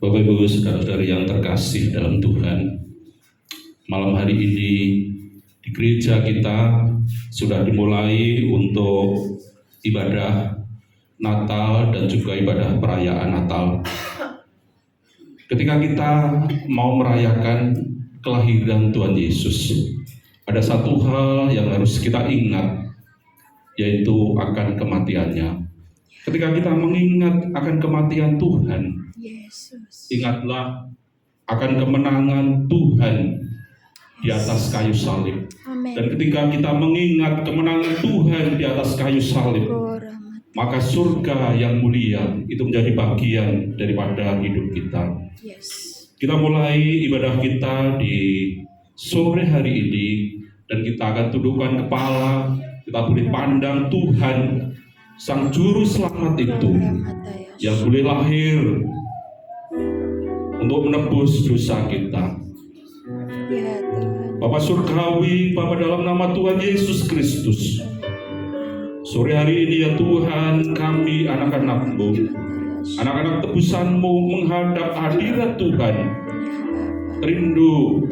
Bapak Ibu saudara-saudari yang terkasih dalam Tuhan, malam hari ini di gereja kita sudah dimulai untuk ibadah Natal dan juga ibadah perayaan Natal. Ketika kita mau merayakan kelahiran Tuhan Yesus, ada satu hal yang harus kita ingat, yaitu akan kematiannya. Ketika kita mengingat akan kematian Tuhan, ingatlah akan kemenangan Tuhan di atas kayu salib. Amen. Dan ketika kita mengingat kemenangan Tuhan di atas kayu salib, maka surga yang mulia itu menjadi bagian daripada hidup kita. Kita mulai ibadah kita di sore hari ini, dan kita akan tundukkan kepala, kita boleh pandang Tuhan, Sang Juru Selamat itu, yang boleh lahir untuk menebus dosa kita. Bapa Surgawi, Bapa dalam nama Tuhan Yesus Kristus, sore hari ini ya Tuhan, kami anak-anak-Mu, anak-anak tebusan-Mu menghadap hadirat Tuhan, rindu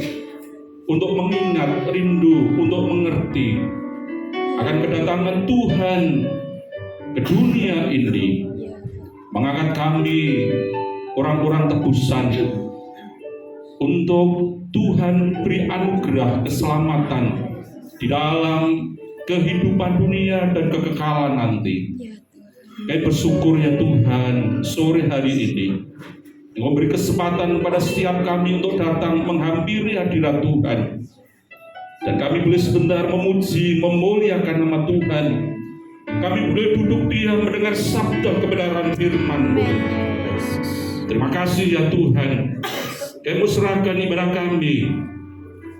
untuk mengingat, rindu untuk mengerti akan kedatangan Tuhan ke dunia ini, mengangkat kami orang-orang tebusan untuk Tuhan beri anugerah keselamatan di dalam kehidupan dunia dan kekekalan nanti. Kami bersyukur ya Tuhan, sore hari ini memberi kesempatan kepada setiap kami untuk datang menghampiri hadirat Tuhan, dan kami boleh sebentar memuji, memuliakan nama Tuhan. Kami boleh duduk diam mendengar sabda kebenaran firman-Mu. Terima kasih ya Tuhan. Kami serahkan ibadah kami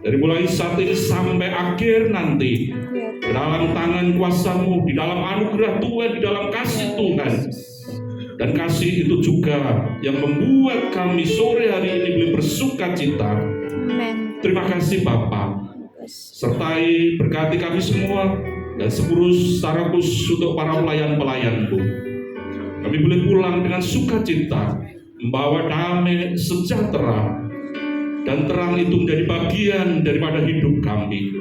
dari mulai saat ini sampai akhir nanti di dalam tangan kuasa-Mu, di dalam anugerah Tuhan, di dalam kasih Tuhan. Dan kasih itu juga yang membuat kami sore hari ini boleh bersuka cita. Terima kasih Bapa. Sertai berkati kami semua, dan sepurus secara khusus untuk para pelayan-pelayan-Mu. Kami boleh pulang dengan sukacita, membawa damai, sejahtera, dan terang itu menjadi bagian daripada hidup kami.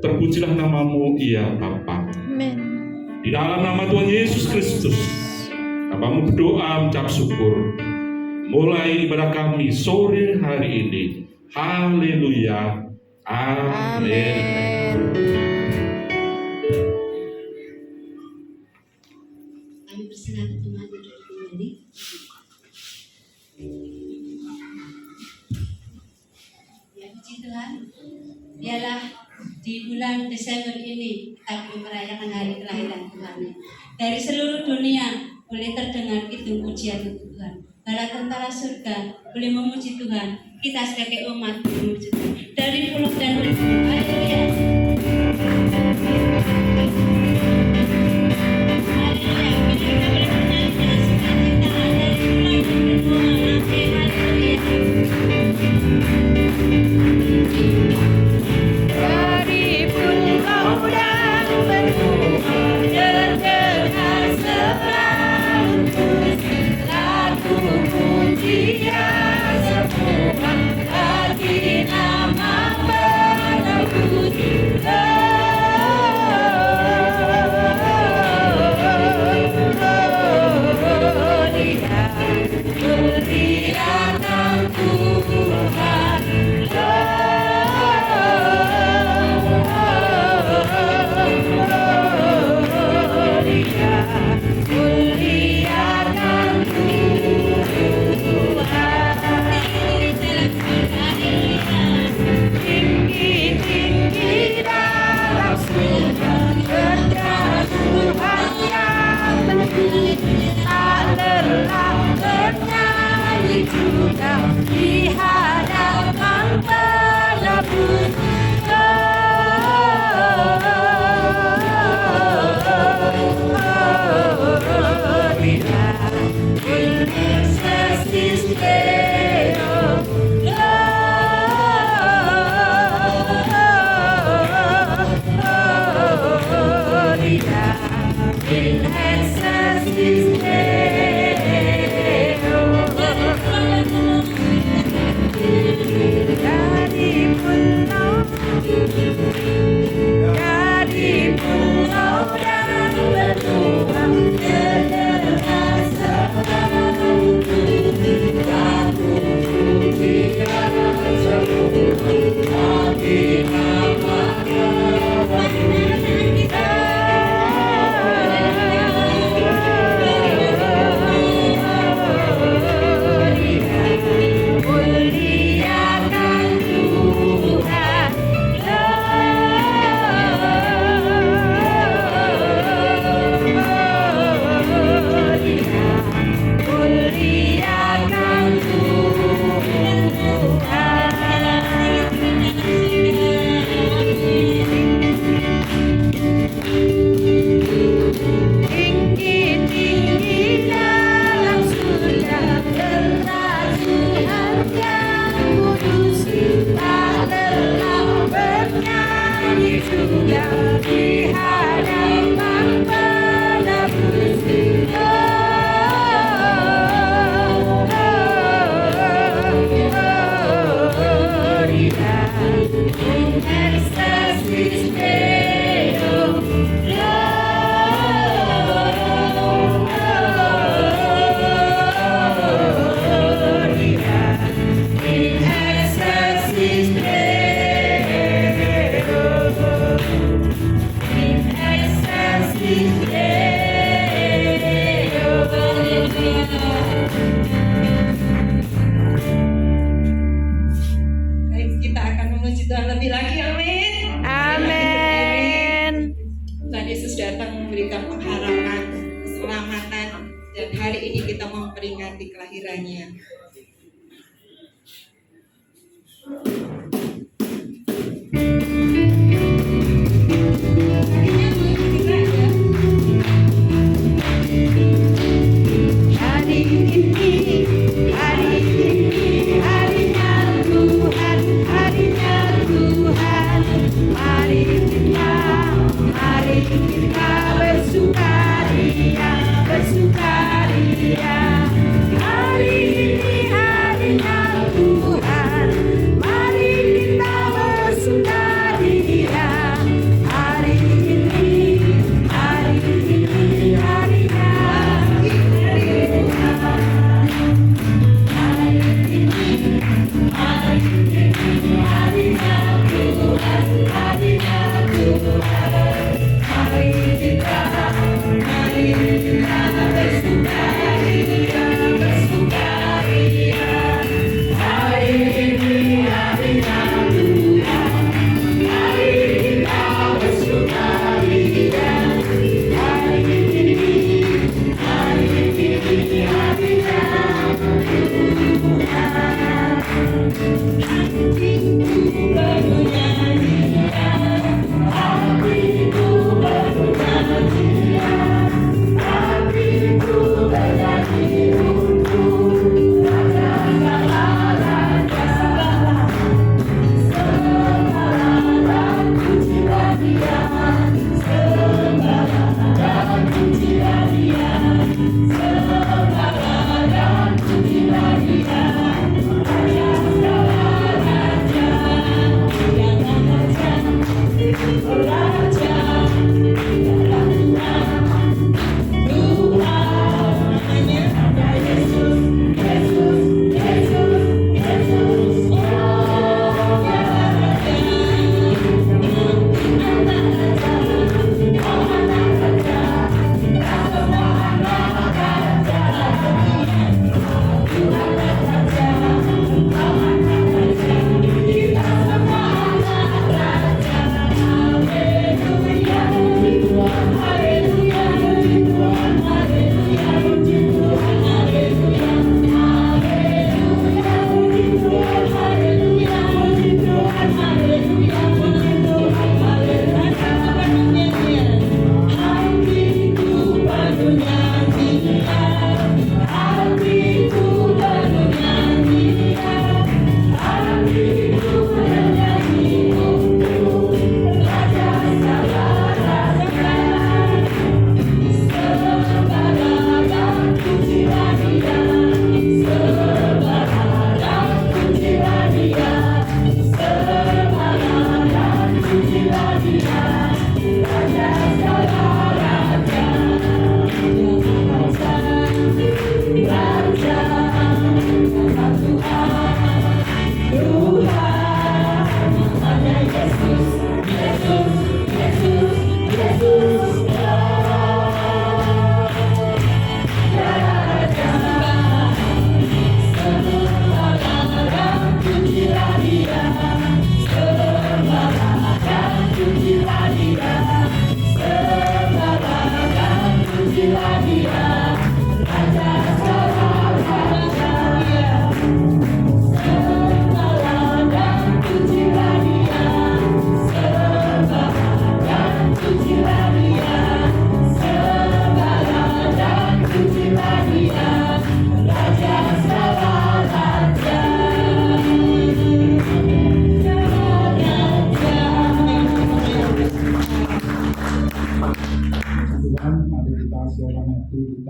Terpujilah nama-Mu ya Bapa. Di dalam nama Tuhan Yesus Kristus, Bapa-Mu berdoa mengucap syukur. Mulai ibadah kami sore hari ini. Haleluya. Amin. Kami berserah Tuhan duduk kembali. Ya puji Tuhan, biarlah di bulan Desember ini kita merayakan hari kelahiran Tuhan. Dari seluruh dunia boleh terdengar itu pujian untuk Tuhan. Bala tentara surga boleh memuji Tuhan. Kita sebagai umat memuji Tuhan. Dari pulau dan penjuru, haleluya. Pujian semua hati di hadapan penebus. Excelsis Deo, Baik, kita akan memuji Tuhan lebih lagi, amin. amin. Tuhan Yesus datang memberikan pengharapan, keselamatan, dan hari ini kita memperingati kelahirannya. Hari ini harinya Tuhan, harinya Tuhan. Mari kita bersukaria, bersukaria. Hari ini harinya Tuhan, mari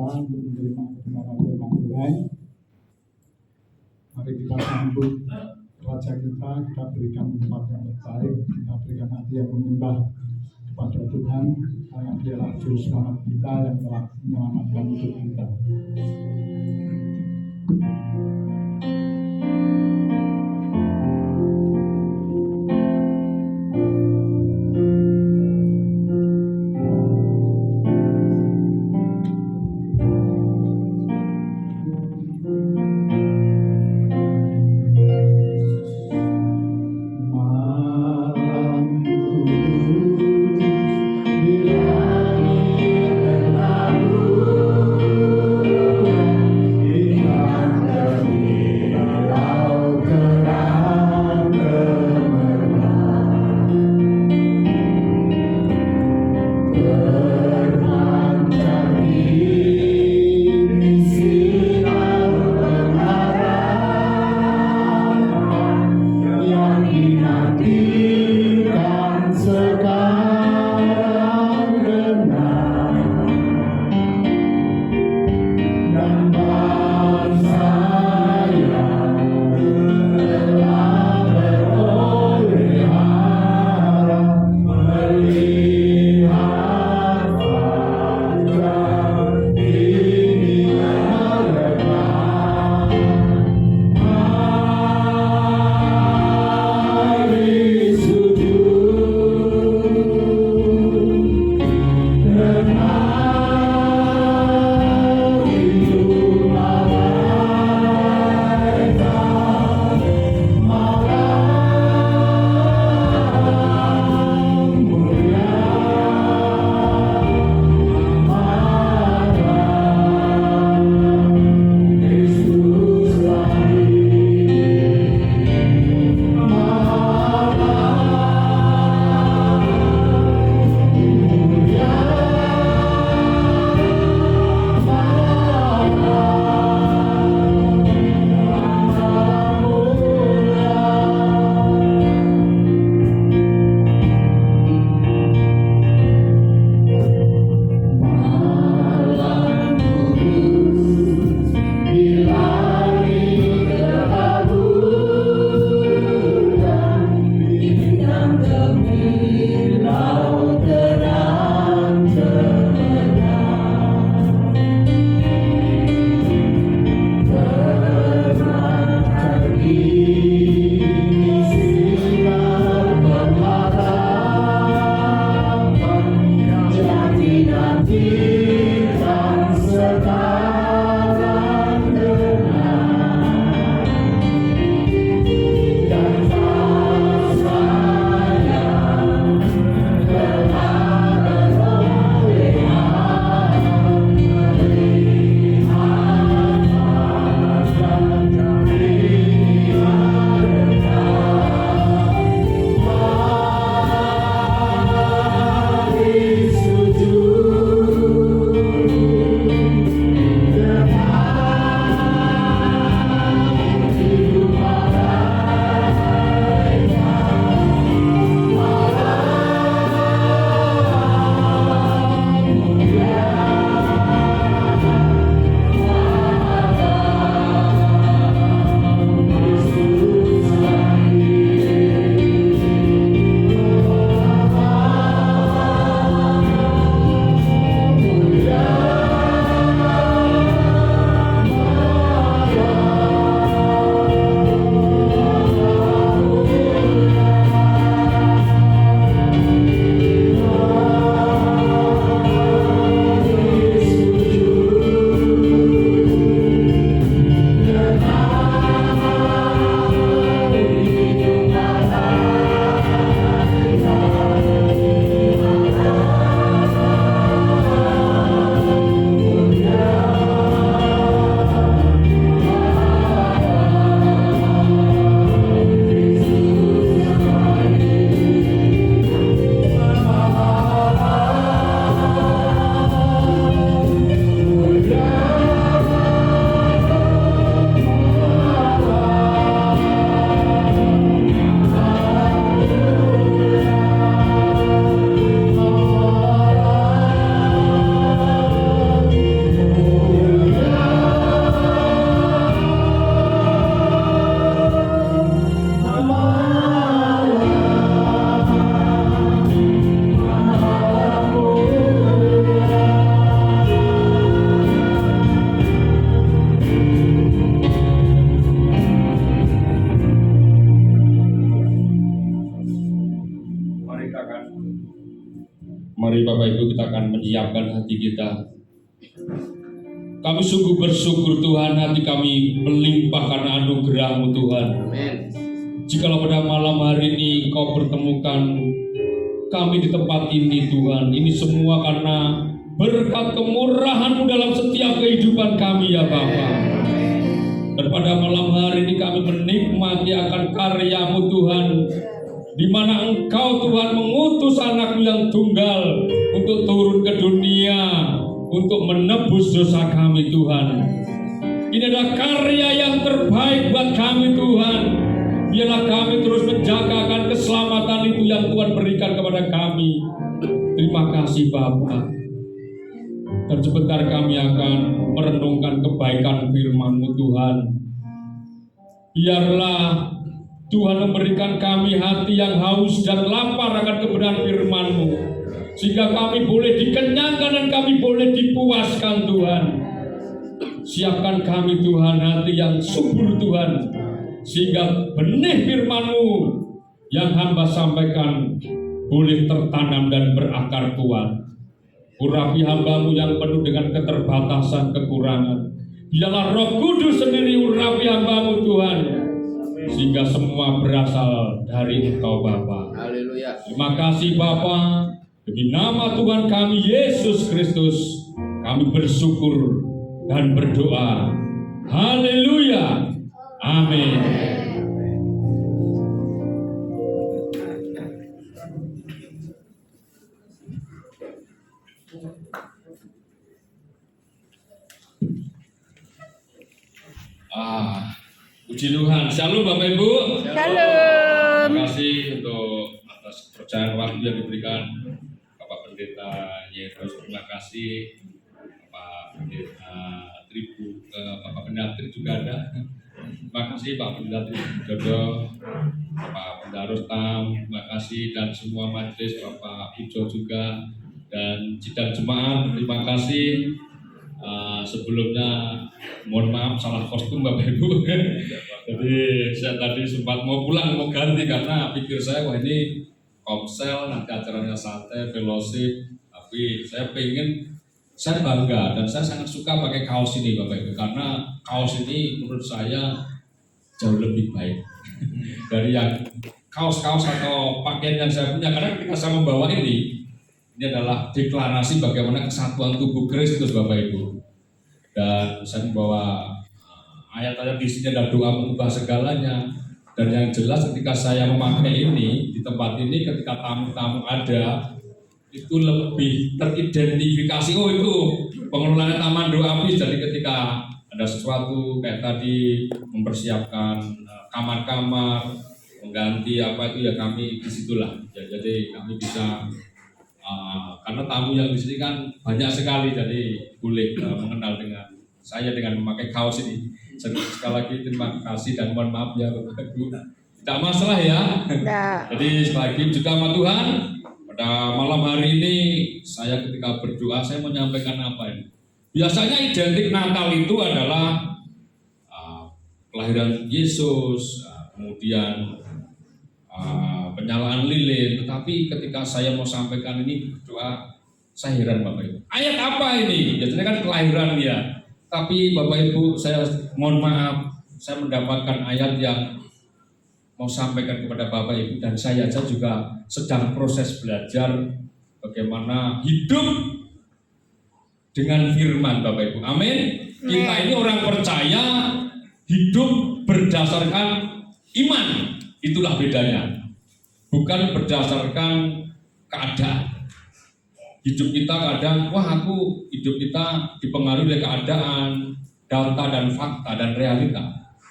kita untuk menerima kebenaran firman Tuhan. Mari kita sambut Raja kita berikan tempat yang terbaik, kita berikan hati yang menyembah kepada Tuhan, karena Dialah Juru Selamat kita yang telah menyelamatkan hidup kita. Malam Mari Bapak Ibu kita akan menyiapkan hati kita. Kami sungguh bersyukur Tuhan, hati kami melimpah karena anugerah-Mu Tuhan. Jikalau pada malam hari ini Kau pertemukan kami di tempat ini Tuhan, ini semua karena berkat kemurahan-Mu dalam setiap kehidupan kami ya Bapa. Dan pada malam hari ini kami menikmati akan karya-Mu Tuhan, di mana Engkau Tuhan mengutus anak-Mu yang tunggal untuk turun ke dunia, untuk menebus dosa kami Tuhan. Ini adalah karya yang terbaik buat kami Tuhan. Biarlah kami terus menjaga akan keselamatan itu yang Tuhan berikan kepada kami. Terima kasih Bapa. Dan sebentar kami akan merenungkan kebaikan firman-Mu Tuhan. Biarlah Tuhan memberikan kami hati yang haus dan lapar akan kebenaran firman-Mu, sehingga kami boleh dikenyangkan dan kami boleh dipuaskan Tuhan. Siapkan kami Tuhan hati yang subur Tuhan, sehingga benih firman-Mu yang hamba sampaikan boleh tertanam dan berakar kuat. Urapi hamba-Mu yang penuh dengan keterbatasan, kekurangan. Biarlah Roh Kudus sendiri urapi hamba-Mu Tuhan, sehingga semua berasal dari Engkau Bapa. Haleluya. Terima kasih Bapa. Demi nama Tuhan kami Yesus Kristus, kami bersyukur dan berdoa. Haleluya. Amin. Puji Tuhan. Shalom Bapak Ibu. Shalom. Terima kasih untuk atas kepercayaan waktu yang diberikan Bapak Pendeta Yesus. Terima kasih Bapak Pendeta Tribu, Bapak Pendeta juga ada. Terima kasih Pak Pendeta Tribu Jodo, Bapak Pendeta Rustam. Terima kasih dan semua majelis, Bapak Ijo juga dan sidang jemaat. Terima kasih. Sebelumnya mohon maaf salah kostum Bapak Ibu. Jadi saya tadi sempat mau pulang, mau ganti karena pikir saya wah ini komsel, nanti acaranya santai, fellowship. Tapi saya bangga dan saya sangat suka pakai kaos ini Bapak Ibu, karena kaos ini menurut saya jauh lebih baik dari yang kaos-kaos atau pakaian yang saya punya. Karena ketika saya membawa ini adalah deklarasi bagaimana kesatuan tubuh Kristus Bapak Ibu. Dan saya membawa ayat-ayat di sini ada doa mengubah segalanya. Dan yang jelas ketika saya memakai ini di tempat ini, ketika tamu-tamu ada, itu lebih teridentifikasi. Oh itu pengelolaan taman doa bis. Jadi ketika ada sesuatu kayak tadi mempersiapkan kamar-kamar, mengganti apa itu ya kami disitulah. Ya, jadi kami bisa karena tamu yang di sini kan banyak sekali, jadi boleh mengenal dengan saya dengan memakai kaos ini. Sekali lagi terima kasih dan mohon maaf ya Bapak Ibu. Tidak masalah ya. Jadi sekali lagi juga sama Tuhan. Pada malam hari ini saya ketika berdoa saya menyampaikan apa ini? Biasanya identik Natal itu adalah kelahiran Yesus, kemudian penyalaan lilin. Tetapi ketika saya mau sampaikan ini berdoa, saya heran Bapak Ibu. Ayat apa ini? Biasanya kan kelahiran ya. Tapi Bapak Ibu, saya mohon maaf, saya mendapatkan ayat yang mau sampaikan kepada Bapak Ibu, dan saya juga sedang proses belajar bagaimana hidup dengan firman Bapak Ibu. Amin. Kita ini orang percaya hidup berdasarkan iman. Itulah bedanya. Bukan berdasarkan keadaan. Hidup kita kadang, hidup kita dipengaruhi oleh keadaan, data dan fakta dan realita.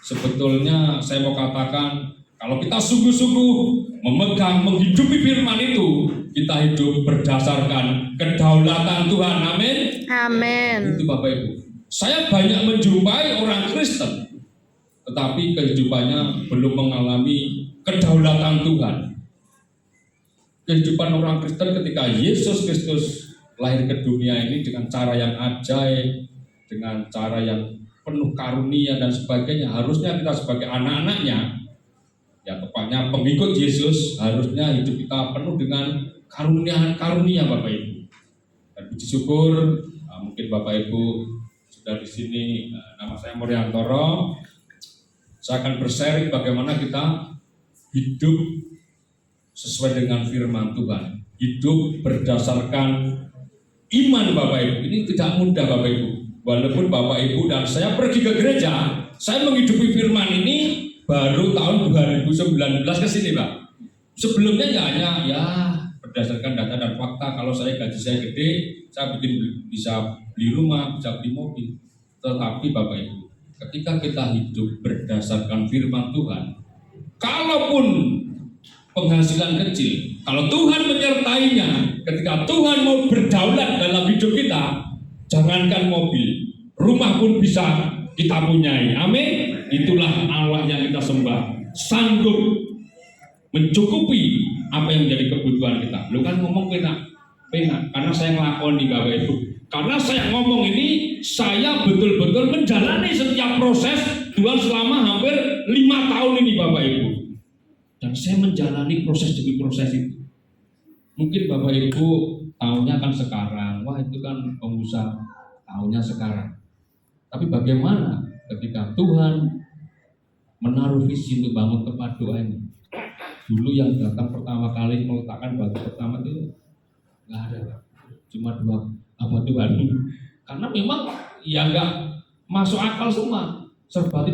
Sebetulnya saya mau katakan, kalau kita sungguh-sungguh memegang, menghidupi firman itu, kita hidup berdasarkan kedaulatan Tuhan. Amin. Amin. Itu Bapak Ibu. Saya banyak menjumpai orang Kristen, tetapi kehidupannya belum mengalami kedaulatan Tuhan. Kehidupan orang Kristen ketika Yesus Kristus lahir ke dunia ini dengan cara yang ajaib, dengan cara yang penuh karunia dan sebagainya, harusnya kita sebagai anak-anaknya Ya tepatnya pengikut Yesus harusnya hidup kita penuh dengan karunia Bapak Ibu. Dan puji syukur mungkin Bapak Ibu sudah di sini. Nama saya Moriantoro. Saya akan bersharing bagaimana kita hidup sesuai dengan firman Tuhan. Hidup berdasarkan iman Bapak Ibu. Ini tidak mudah Bapak Ibu. Walaupun Bapak Ibu dan saya pergi ke gereja, saya menghidupi firman ini baru tahun 2019 ke sini Pak. Sebelumnya ya hanya ya berdasarkan data dan fakta. Kalau gaji saya gede, saya bisa beli rumah, bisa beli mobil. Tetapi Bapak Ibu, ketika kita hidup berdasarkan firman Tuhan, kalaupun penghasilan kecil, kalau Tuhan menyertainya, ketika Tuhan mau berdaulat dalam hidup kita, jangankan mobil, rumah pun bisa kita punyai. Amin. Itulah Allah yang kita sembah, sanggup mencukupi apa yang menjadi kebutuhan kita. Lu kan ngomong penak, karena saya ngelakoni Bapak Ibu. Karena saya ngomong ini, saya betul-betul menjalani setiap proses Tuhan selama hampir 5 tahun ini Bapak Ibu. Dan saya menjalani proses demi proses itu. Mungkin Bapak Ibu tahunya kan sekarang, wah itu kan pengusaha, tahunya sekarang. Tapi bagaimana ketika Tuhan menaruh visi untuk bangun tempat doa ini? Dulu yang datang pertama kali meletakkan batu pertama itu nggak ada, cuma 2 apa Tuhan. Karena memang ya nggak masuk akal semua, serba tidak